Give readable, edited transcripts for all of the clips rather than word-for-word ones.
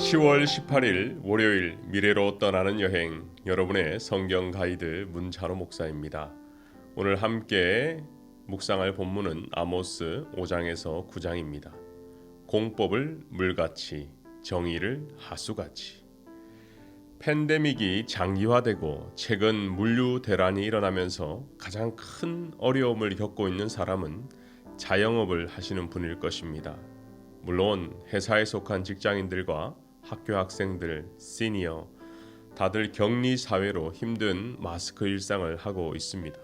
10월 18일 월요일 미래로 떠나는 여행, 여러분의 성경 가이드 문찬호 목사입니다. 오늘 함께 묵상할 본문은 아모스 5장에서 9장입니다. 공법을 물같이, 정의를 하수같이. 팬데믹이 장기화되고 최근 물류 대란이 일어나면서 가장 큰 어려움을 겪고 있는 사람은 자영업을 하시는 분일 것입니다. 물론 회사에 속한 직장인들과 학교 학생들, 시니어, 다들 격리 사회로 힘든 마스크 일상을 하고 있습니다.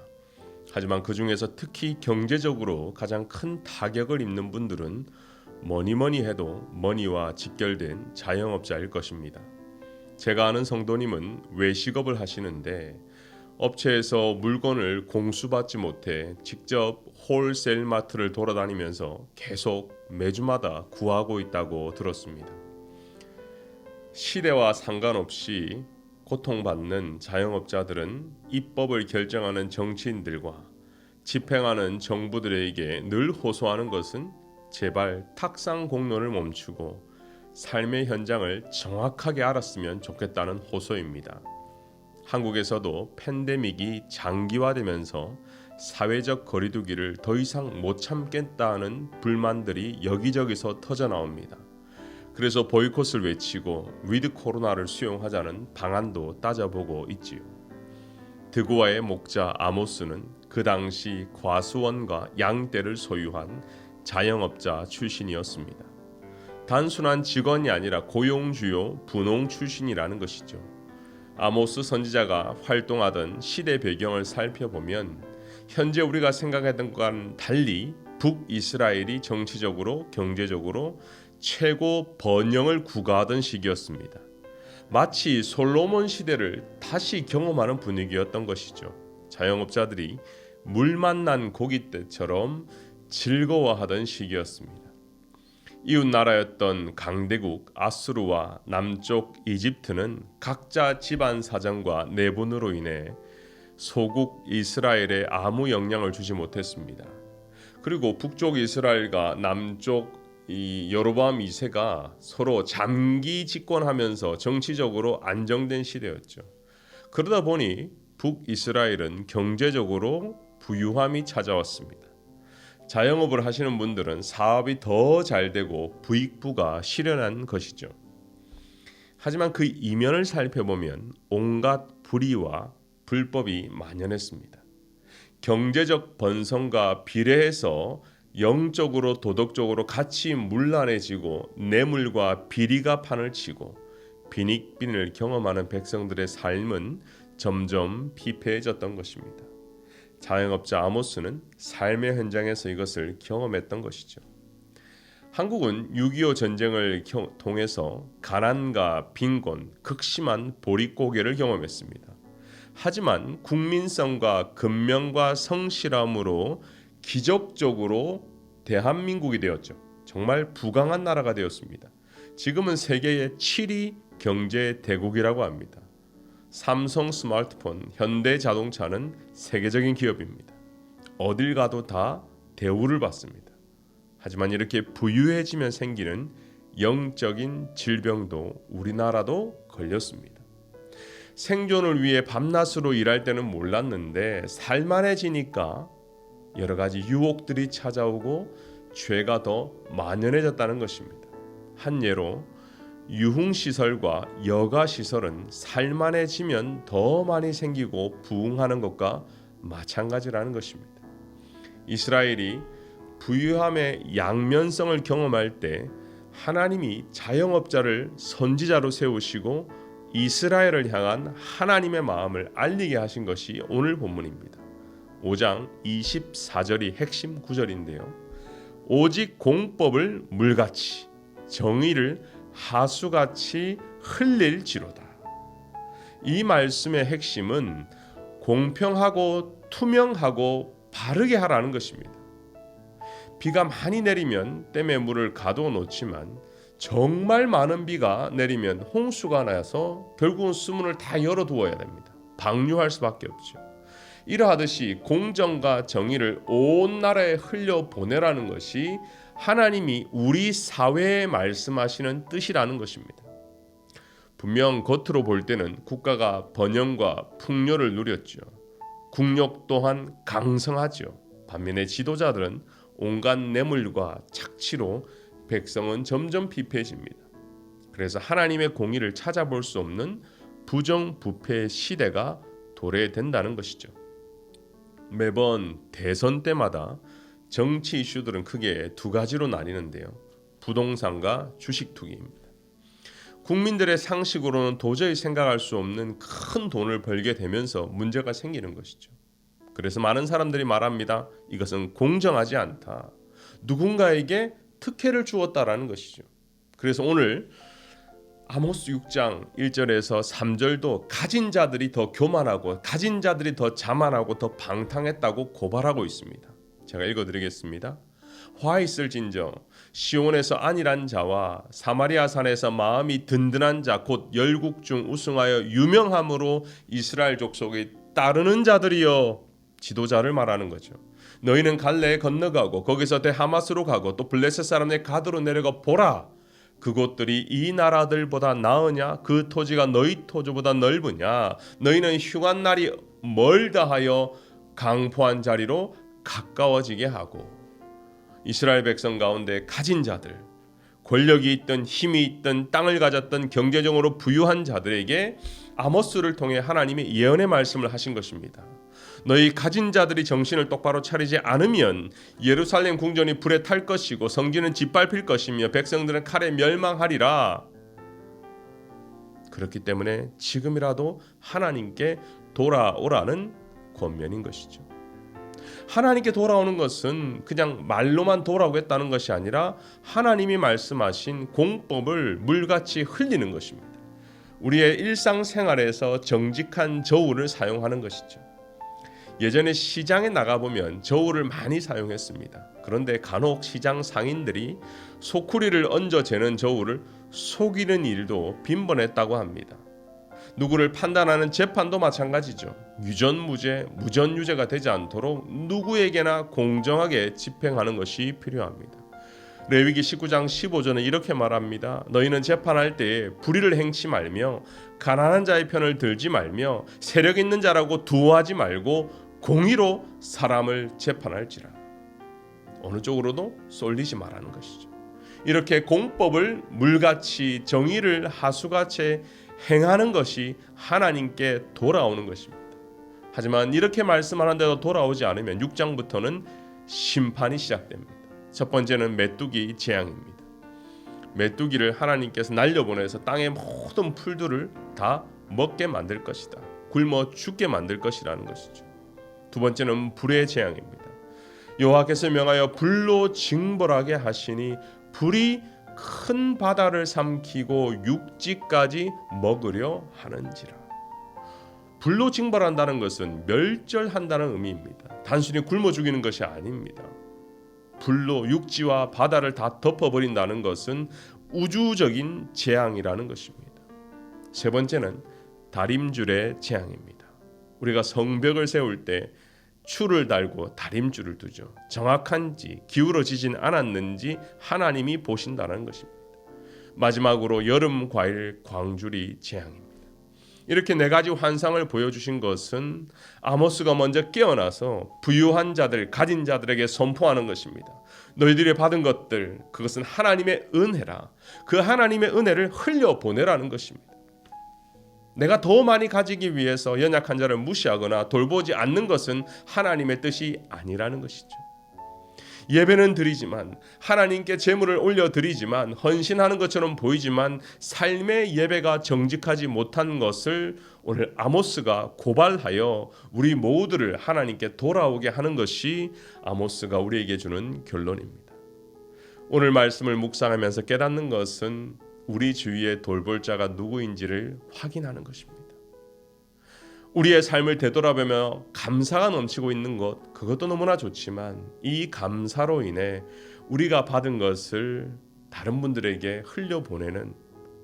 하지만 그 중에서 특히 경제적으로 가장 큰 타격을 입는 분들은 뭐니 해도 머니와 직결된 자영업자일 것입니다. 제가 아는 성도님은 외식업을 하시는데 업체에서 물건을 공수받지 못해 직접 홀세일 마트를 돌아다니면서 계속 매주마다 구하고 있다고 들었습니다. 시대와 상관없이 고통받는 자영업자들은 입법을 결정하는 정치인들과 집행하는 정부들에게 늘 호소하는 것은 제발 탁상 공론을 멈추고 삶의 현장을 정확하게 알았으면 좋겠다는 호소입니다. 한국에서도 팬데믹이 장기화되면서 사회적 거리두기를 더 이상 못 참겠다는 불만들이 여기저기서 터져나옵니다. 그래서 보이콧을 외치고 위드 코로나를 수용하자는 방안도 따져보고 있지요. 드고아의 목자 아모스는 그 당시 과수원과 양떼를 소유한 자영업자 출신이었습니다. 단순한 직원이 아니라 고용주요 분홍 출신이라는 것이죠. 아모스 선지자가 활동하던 시대 배경을 살펴보면 현재 우리가 생각하던 것과는 달리 북이스라엘이 정치적으로 경제적으로 최고 번영을 구가하던 시기였습니다. 마치 솔로몬 시대를 다시 경험하는 분위기였던 것이죠. 자영업자들이 물 만난 고깃떼처럼 즐거워하던 시기였습니다. 이웃 나라였던 강대국 아수르와 남쪽 이집트는 각자 집안 사정과 내분으로 인해 소국 이스라엘에 아무 영향을 주지 못했습니다. 그리고 북쪽 이스라엘과 남쪽 이 여로보암 2세가 서로 잠기 집권하면서 정치적으로 안정된 시대였죠. 그러다 보니 북이스라엘은 경제적으로 부유함이 찾아왔습니다. 자영업을 하시는 분들은 사업이 더 잘 되고 부익부가 실현한 것이죠. 하지만 그 이면을 살펴보면 온갖 불의와 불법이 만연했습니다. 경제적 번성과 비례해서 영적으로 도덕적으로 같이 문란해지고 뇌물과 비리가 판을 치고 빈익빈을 경험하는 백성들의 삶은 점점 피폐해졌던 것입니다. 자영업자 아모스는 삶의 현장에서 이것을 경험했던 것이죠. 한국은 6.25 전쟁을 통해서 가난과 빈곤, 극심한 보릿고개를 경험했습니다. 하지만 국민성과 근면과 성실함으로 기적적으로 대한민국이 되었죠. 정말 부강한 나라가 되었습니다. 지금은 세계의 7위 경제 대국이라고 합니다. 삼성 스마트폰, 현대 자동차는 세계적인 기업입니다. 어딜 가도 다 대우를 받습니다. 하지만 이렇게 부유해지면 생기는 영적인 질병도 우리나라도 걸렸습니다. 생존을 위해 밤낮으로 일할 때는 몰랐는데 살만해지니까 여러 가지 유혹들이 찾아오고 죄가 더 만연해졌다는 것입니다. 한 예로 유흥시설과 여가시설은 살만해지면 더 많이 생기고 부흥하는 것과 마찬가지라는 것입니다. 이스라엘이 부유함의 양면성을 경험할 때 하나님이 자영업자를 선지자로 세우시고 이스라엘을 향한 하나님의 마음을 알리게 하신 것이 오늘 본문입니다. 5장 24절이 핵심 구절인데요. 오직 공법을 물같이 정의를 하수같이 흘릴지로다. 이 말씀의 핵심은 공평하고 투명하고 바르게 하라는 것입니다. 비가 많이 내리면 댐에 물을 가둬 놓지만 정말 많은 비가 내리면 홍수가 나서 결국은 수문을 다 열어두어야 됩니다. 방류할 수밖에 없죠. 이러하듯이 공정과 정의를 온 나라에 흘려보내라는 것이 하나님이 우리 사회에 말씀하시는 뜻이라는 것입니다. 분명 겉으로 볼 때는 국가가 번영과 풍요를 누렸죠. 국력 또한 강성하죠. 반면에 지도자들은 온갖 뇌물과 착취로 백성은 점점 피폐해집니다. 그래서 하나님의 공의를 찾아볼 수 없는 부정부패의 시대가 도래된다는 것이죠. 매번 대선 때마다 정치 이슈들은 크게 두 가지로 나뉘는데요. 부동산과 주식 투기입니다. 국민들의 상식으로는 도저히 생각할 수 없는 큰 돈을 벌게 되면서 문제가 생기는 것이죠. 그래서 많은 사람들이 말합니다. 이것은 공정하지 않다. 누군가에게 특혜를 주었다라는 것이죠. 그래서 오늘 아모스 6장 1절에서 3절도 가진 자들이 더 교만하고 가진 자들이 더 자만하고 더 방탕했다고 고발하고 있습니다. 제가 읽어드리겠습니다. 화 있을진저 시온에서 안일한 자와 사마리아 산에서 마음이 든든한 자 곧 열국 중 우승하여 유명함으로 이스라엘 족속에 따르는 자들이여. 지도자를 말하는 거죠. 너희는 갈레에 건너가고 거기서 대하마스로 가고 또 블레셋 사람의 가드로 내려가 보라. 그곳들이 이 나라들보다 나으냐? 그 토지가 너희 토지보다 넓으냐? 너희는 휴관 날이 멀다 하여 강포한 자리로 가까워지게 하고. 이스라엘 백성 가운데 가진 자들, 권력이 있던 힘이 있던 땅을 가졌던 경제적으로 부유한 자들에게 아모스를 통해 하나님의 예언의 말씀을 하신 것입니다. 너희 가진 자들이 정신을 똑바로 차리지 않으면 예루살렘 궁전이 불에 탈 것이고 성전은 짓밟힐 것이며 백성들은 칼에 멸망하리라. 그렇기 때문에 지금이라도 하나님께 돌아오라는 권면인 것이죠. 하나님께 돌아오는 것은 그냥 말로만 돌아오겠다는 것이 아니라 하나님이 말씀하신 공법을 물같이 흘리는 것입니다. 우리의 일상생활에서 정직한 저울을 사용하는 것이죠. 예전에 시장에 나가보면 저울을 많이 사용했습니다. 그런데 간혹 시장 상인들이 소쿠리를 얹어 재는 저울을 속이는 일도 빈번했다고 합니다. 누구를 판단하는 재판도 마찬가지죠. 유전무죄, 무전유죄가 되지 않도록 누구에게나 공정하게 집행하는 것이 필요합니다. 레위기 19장 15절은 이렇게 말합니다. 너희는 재판할 때에 불의를 행치 말며 가난한 자의 편을 들지 말며 세력 있는 자라고 두어하지 말고 공의로 사람을 재판할지라. 어느 쪽으로도 쏠리지 말라는 것이죠. 이렇게 공법을 물같이 정의를 하수같이 행하는 것이 하나님께 돌아오는 것입니다. 하지만 이렇게 말씀하는데도 돌아오지 않으면 6장부터는 심판이 시작됩니다. 첫 번째는 메뚜기 재앙입니다. 메뚜기를 하나님께서 날려보내서 땅의 모든 풀들을 다 먹게 만들 것이다. 굶어 죽게 만들 것이라는 것이죠. 두 번째는 불의 재앙입니다. 여호와께서 명하여 불로 징벌하게 하시니 불이 큰 바다를 삼키고 육지까지 먹으려 하는지라. 불로 징벌한다는 것은 멸절한다는 의미입니다. 단순히 굶어 죽이는 것이 아닙니다. 불로 육지와 바다를 다 덮어버린다는 것은 우주적인 재앙이라는 것입니다. 세 번째는 다림줄의 재앙입니다. 우리가 성벽을 세울 때 줄을 달고 다림줄을 두죠. 정확한지 기울어지진 않았는지 하나님이 보신다는 것입니다. 마지막으로 여름 과일 광주리 재앙입니다. 이렇게 네 가지 환상을 보여주신 것은 아모스가 먼저 깨어나서 부유한 자들, 가진 자들에게 선포하는 것입니다. 너희들이 받은 것들, 그것은 하나님의 은혜라. 그 하나님의 은혜를 흘려보내라는 것입니다. 내가 더 많이 가지기 위해서 연약한 자를 무시하거나 돌보지 않는 것은 하나님의 뜻이 아니라는 것이죠. 예배는 드리지만 하나님께 제물을 올려드리지만 헌신하는 것처럼 보이지만 삶의 예배가 정직하지 못한 것을 오늘 아모스가 고발하여 우리 모두를 하나님께 돌아오게 하는 것이 아모스가 우리에게 주는 결론입니다. 오늘 말씀을 묵상하면서 깨닫는 것은 우리 주위에 돌볼 자가 누구인지를 확인하는 것입니다. 우리의 삶을 되돌아보며 감사가 넘치고 있는 것, 그것도 너무나 좋지만 이 감사로 인해 우리가 받은 것을 다른 분들에게 흘려보내는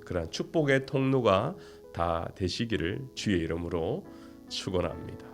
그런 축복의 통로가 다 되시기를 주의 이름으로 축원합니다.